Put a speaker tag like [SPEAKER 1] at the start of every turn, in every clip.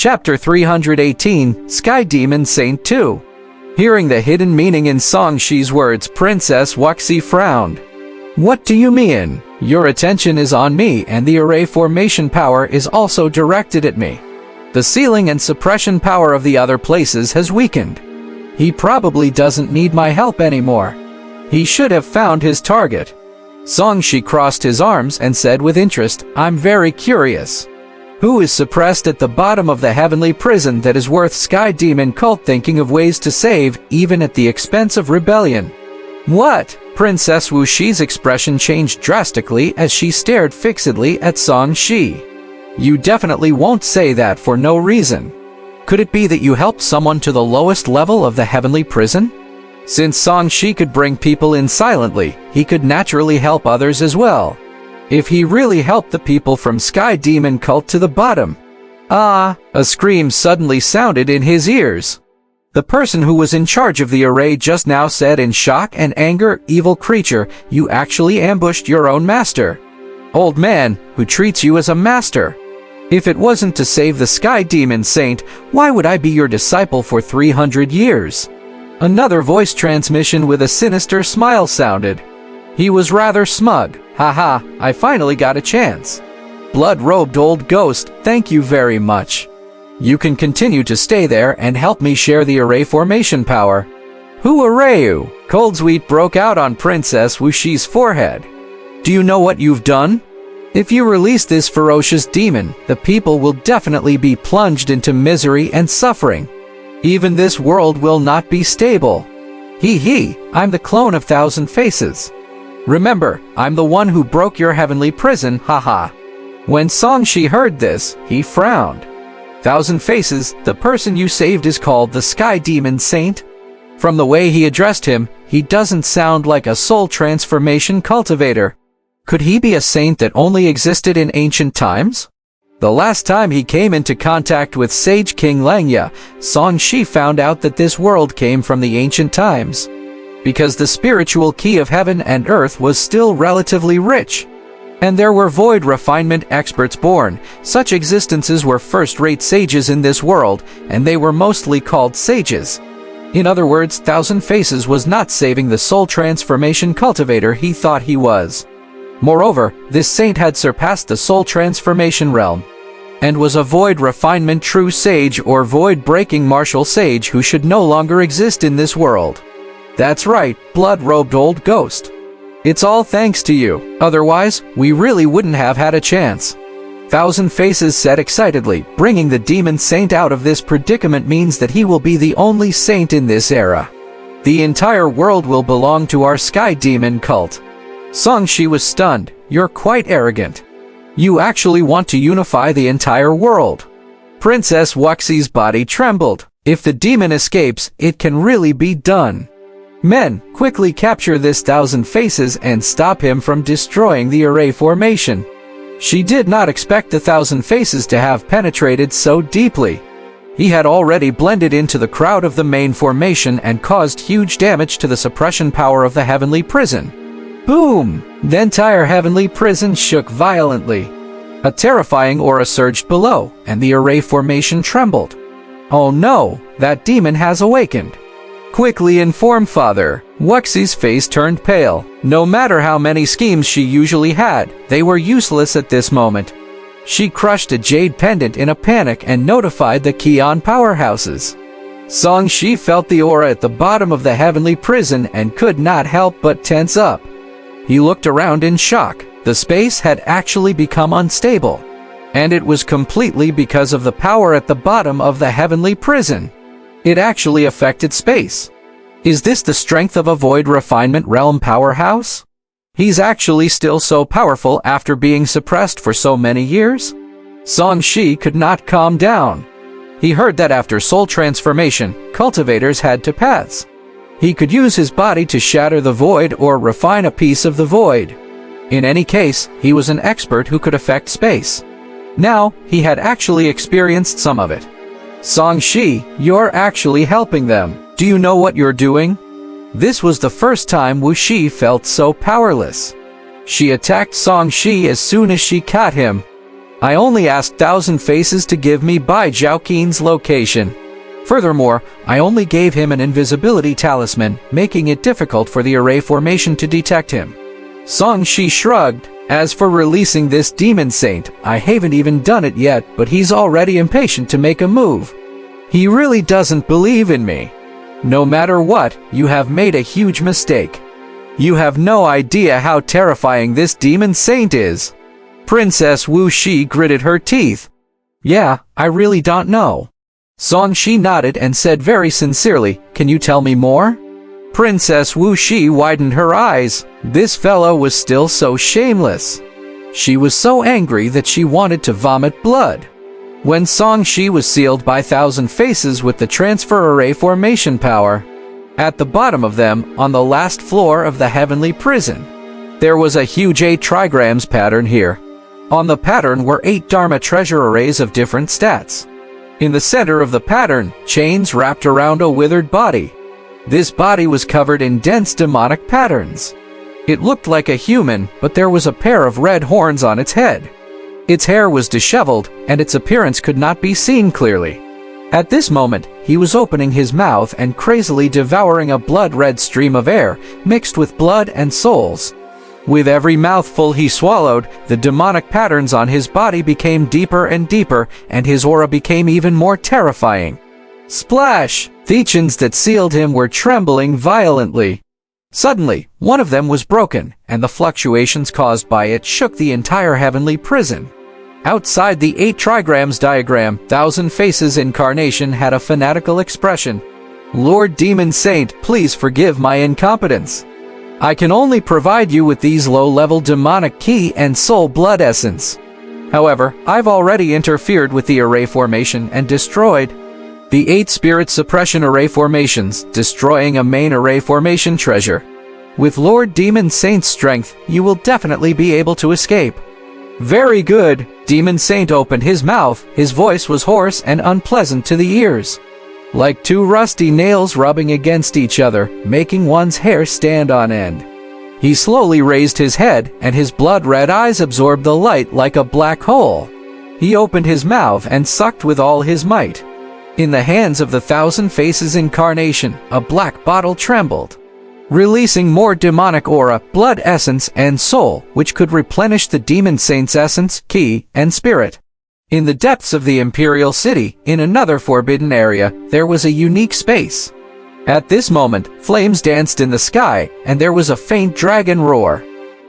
[SPEAKER 1] Chapter 318, Sky Demon Saint 2. Hearing the hidden meaning in Song Shi's words, Princess Wuxia frowned. What do you mean? Your attention is on me, and the array formation power is also directed at me. The sealing and suppression power of the other places has weakened. He probably doesn't need my help anymore. He should have found his target. Song Shi crossed his arms and said with interest, I'm very curious. Who is suppressed at the bottom of the heavenly prison that is worth Sky Demon Cult thinking of ways to save, even at the expense of rebellion? What? Princess Wuxia's expression changed drastically as she stared fixedly at Song Shi. You definitely won't say that for no reason. Could it be that you helped someone to the lowest level of the heavenly prison? Since Song Shi could bring people in silently, he could naturally help others as well. If he really helped the people from Sky Demon Cult to the bottom. Ah! A scream suddenly sounded in his ears. The person who was in charge of the array just now said in shock and anger, Evil creature, you actually ambushed your own master. Old man, who treats you as a master. If it wasn't to save the Sky Demon Saint, why would I be your disciple for 300 years? Another voice transmission with a sinister smile sounded. He was rather smug. Haha, I finally got a chance. Blood-robed old ghost, thank you very much. You can continue to stay there and help me share the array formation power. Who array you? Cold sweat broke out on Princess Wuxia's forehead. Do you know what you've done? If you release this ferocious demon, the people will definitely be plunged into misery and suffering. Even this world will not be stable. I'm the clone of Thousand Faces. Remember, I'm the one who broke your heavenly prison, haha. When Song Shi heard this, he frowned. Thousand Faces, the person you saved is called the Sky Demon Saint? From the way he addressed him, he doesn't sound like a soul transformation cultivator. Could he be a saint that only existed in ancient times? The last time he came into contact with Sage King Langya, Song Shi found out that this world came from the ancient times. Because the spiritual key of heaven and earth was still relatively rich. And there were void refinement experts born. Such existences were first-rate sages in this world, and they were mostly called sages. In other words, Thousand Faces was not saving the soul transformation cultivator he thought he was. Moreover, this saint had surpassed the soul transformation realm, and was a void refinement true sage or void-breaking martial sage who should no longer exist in this world. That's right, blood-robed old ghost. It's all thanks to you, otherwise, we really wouldn't have had a chance. Thousand Faces said excitedly, bringing the demon saint out of this predicament means that he will be the only saint in this era. The entire world will belong to our Sky Demon Cult. Song Shi was stunned. You're quite arrogant. You actually want to unify the entire world. Princess Wuxia's body trembled. If the demon escapes, it can really be done. Men, quickly capture this Thousand Faces and stop him from destroying the array formation. She did not expect the Thousand Faces to have penetrated so deeply. He had already blended into the crowd of the main formation and caused huge damage to the suppression power of the heavenly prison. Boom! The entire heavenly prison shook violently. A terrifying aura surged below, and the array formation trembled. Oh no, that demon has awakened. Quickly inform Father. Wuxia's face turned pale. No matter how many schemes she usually had, they were useless at this moment. She crushed a jade pendant in a panic and notified the Kion powerhouses. Song Shi felt the aura at the bottom of the heavenly prison and could not help but tense up. He looked around in shock. The space had actually become unstable. And it was completely because of the power at the bottom of the heavenly prison. It actually affected space. Is this the strength of a void refinement realm powerhouse? He's actually still so powerful after being suppressed for so many years? Song Shi could not calm down. He heard that after soul transformation, cultivators had to pass. He could use his body to shatter the void or refine a piece of the void. In any case, he was an expert who could affect space. Now, he had actually experienced some of it. Song Shi, you're actually helping them. Do you know what you're doing? This was the first time Wuxia felt so powerless. She attacked Song Shi as soon as she caught him. I only asked Thousand Faces to give me Bai Zhaoqin's location. Furthermore, I only gave him an invisibility talisman, making it difficult for the array formation to detect him. Song Shi shrugged. As for releasing this demon saint, I haven't even done it yet, but he's already impatient to make a move. He really doesn't believe in me. No matter what, you have made a huge mistake. You have no idea how terrifying this demon saint is. Princess Wu Shi gritted her teeth. Yeah, I really don't know. Song Shi nodded and said very sincerely, can you tell me more? Princess Wu Shi widened her eyes. This fellow was still so shameless. She was so angry that she wanted to vomit blood. When Song Shi was sealed by Thousand Faces with the transfer array formation power, at the bottom of them, on the last floor of the heavenly prison, there was a huge 8 trigrams pattern here. On the pattern were 8 Dharma treasure arrays of different stats. In the center of the pattern, chains wrapped around a withered body. This body was covered in dense demonic patterns. It looked like a human, but there was a pair of red horns on its head. Its hair was disheveled, and its appearance could not be seen clearly. At this moment, he was opening his mouth and crazily devouring a blood-red stream of air, mixed with blood and souls. With every mouthful he swallowed, the demonic patterns on his body became deeper and deeper, and his aura became even more terrifying. Splash! The chains that sealed him were trembling violently. Suddenly, one of them was broken, and the fluctuations caused by it shook the entire heavenly prison. Outside the 8 trigrams diagram, Thousand Faces incarnation had a fanatical expression. Lord Demon Saint, please forgive my incompetence. I can only provide you with these low-level demonic key and soul blood essence. However, I've already interfered with the array formation and destroyed the 8 spirit suppression array formations, destroying a main array formation treasure. With Lord Demon Saint's strength, you will definitely be able to escape. Very good. Demon Saint opened his mouth. His voice was hoarse and unpleasant to the ears, like 2 rusty nails rubbing against each other, making one's hair stand on end. He slowly raised his head, and his blood-red eyes absorbed the light like a black hole. He opened his mouth and sucked with all his might. In the hands of the Thousand Faces incarnation, a black bottle trembled, releasing more demonic aura, blood essence, and soul, which could replenish the Demon Saint's essence, ki, and spirit. In the depths of the Imperial City, in another forbidden area, there was a unique space. At this moment, flames danced in the sky, and there was a faint dragon roar.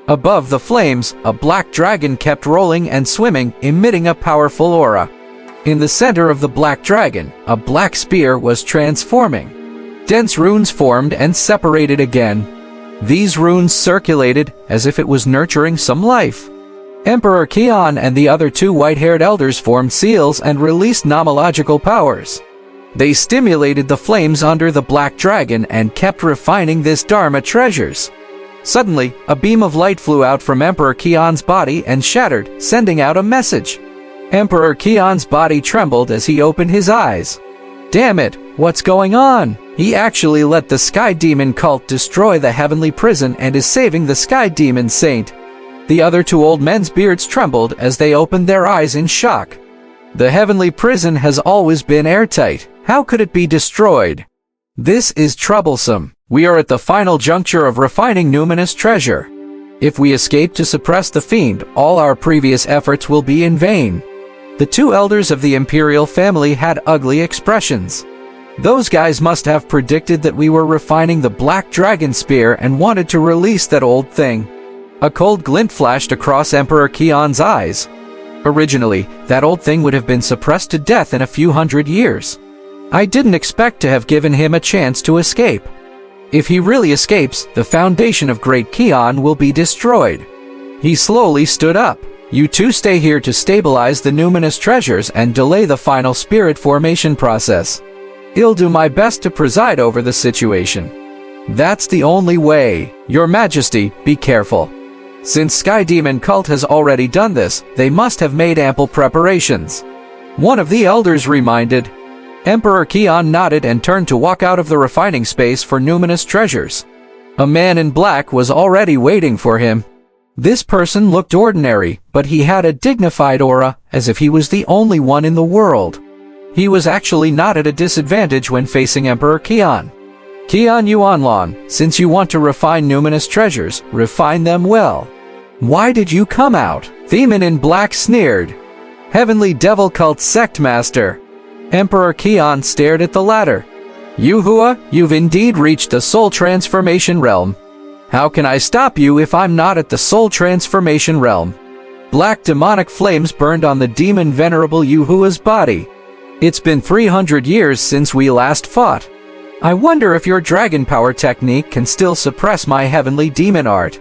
[SPEAKER 1] Above the flames, a black dragon kept rolling and swimming, emitting a powerful aura. In the center of the black dragon, a black spear was transforming. Dense runes formed and separated again. These runes circulated as if it was nurturing some life. Emperor Qian and the other 2 white-haired elders formed seals and released nomological powers. They stimulated the flames under the black dragon and kept refining this Dharma treasures. Suddenly, a beam of light flew out from Emperor Qian's body and shattered, sending out a message. Emperor Qian's body trembled as he opened his eyes. Damn it, what's going on? He actually let the Sky Demon cult destroy the heavenly prison and is saving the Sky Demon Saint. The other 2 old men's beards trembled as they opened their eyes in shock. The heavenly prison has always been airtight. How could it be destroyed? This is troublesome. We are at the final juncture of refining numinous treasure. If we escape to suppress the fiend, all our previous efforts will be in vain. The 2 elders of the imperial family had ugly expressions. Those guys must have predicted that we were refining the black dragon spear and wanted to release that old thing. A cold glint flashed across Emperor Qian's eyes. Originally, that old thing would have been suppressed to death in a few hundred years. I didn't expect to have given him a chance to escape. If he really escapes, the foundation of Great Qian will be destroyed. He slowly stood up. You 2 stay here to stabilize the numinous treasures and delay the final spirit formation process. I'll do my best to preside over the situation. That's the only way. Your Majesty, be careful. Since Sky Demon Cult has already done this, they must have made ample preparations. One of the elders reminded. Emperor Qian nodded and turned to walk out of the refining space for numinous treasures. A man in black was already waiting for him. This person looked ordinary, but he had a dignified aura, as if he was the only one in the world. He was actually not at a disadvantage when facing Emperor Qian. Qian Yuanlong, since you want to refine numinous treasures, refine them well. Why did you come out? Demon in black sneered. Heavenly Devil Cult Sect Master. Emperor Qian stared at the latter. Yuhua, you've indeed reached the soul transformation realm. How can I stop you if I'm not at the soul transformation realm? Black demonic flames burned on the demon venerable Yuhua's body. It's been 300 years since we last fought. I wonder if your dragon power technique can still suppress my heavenly demon art.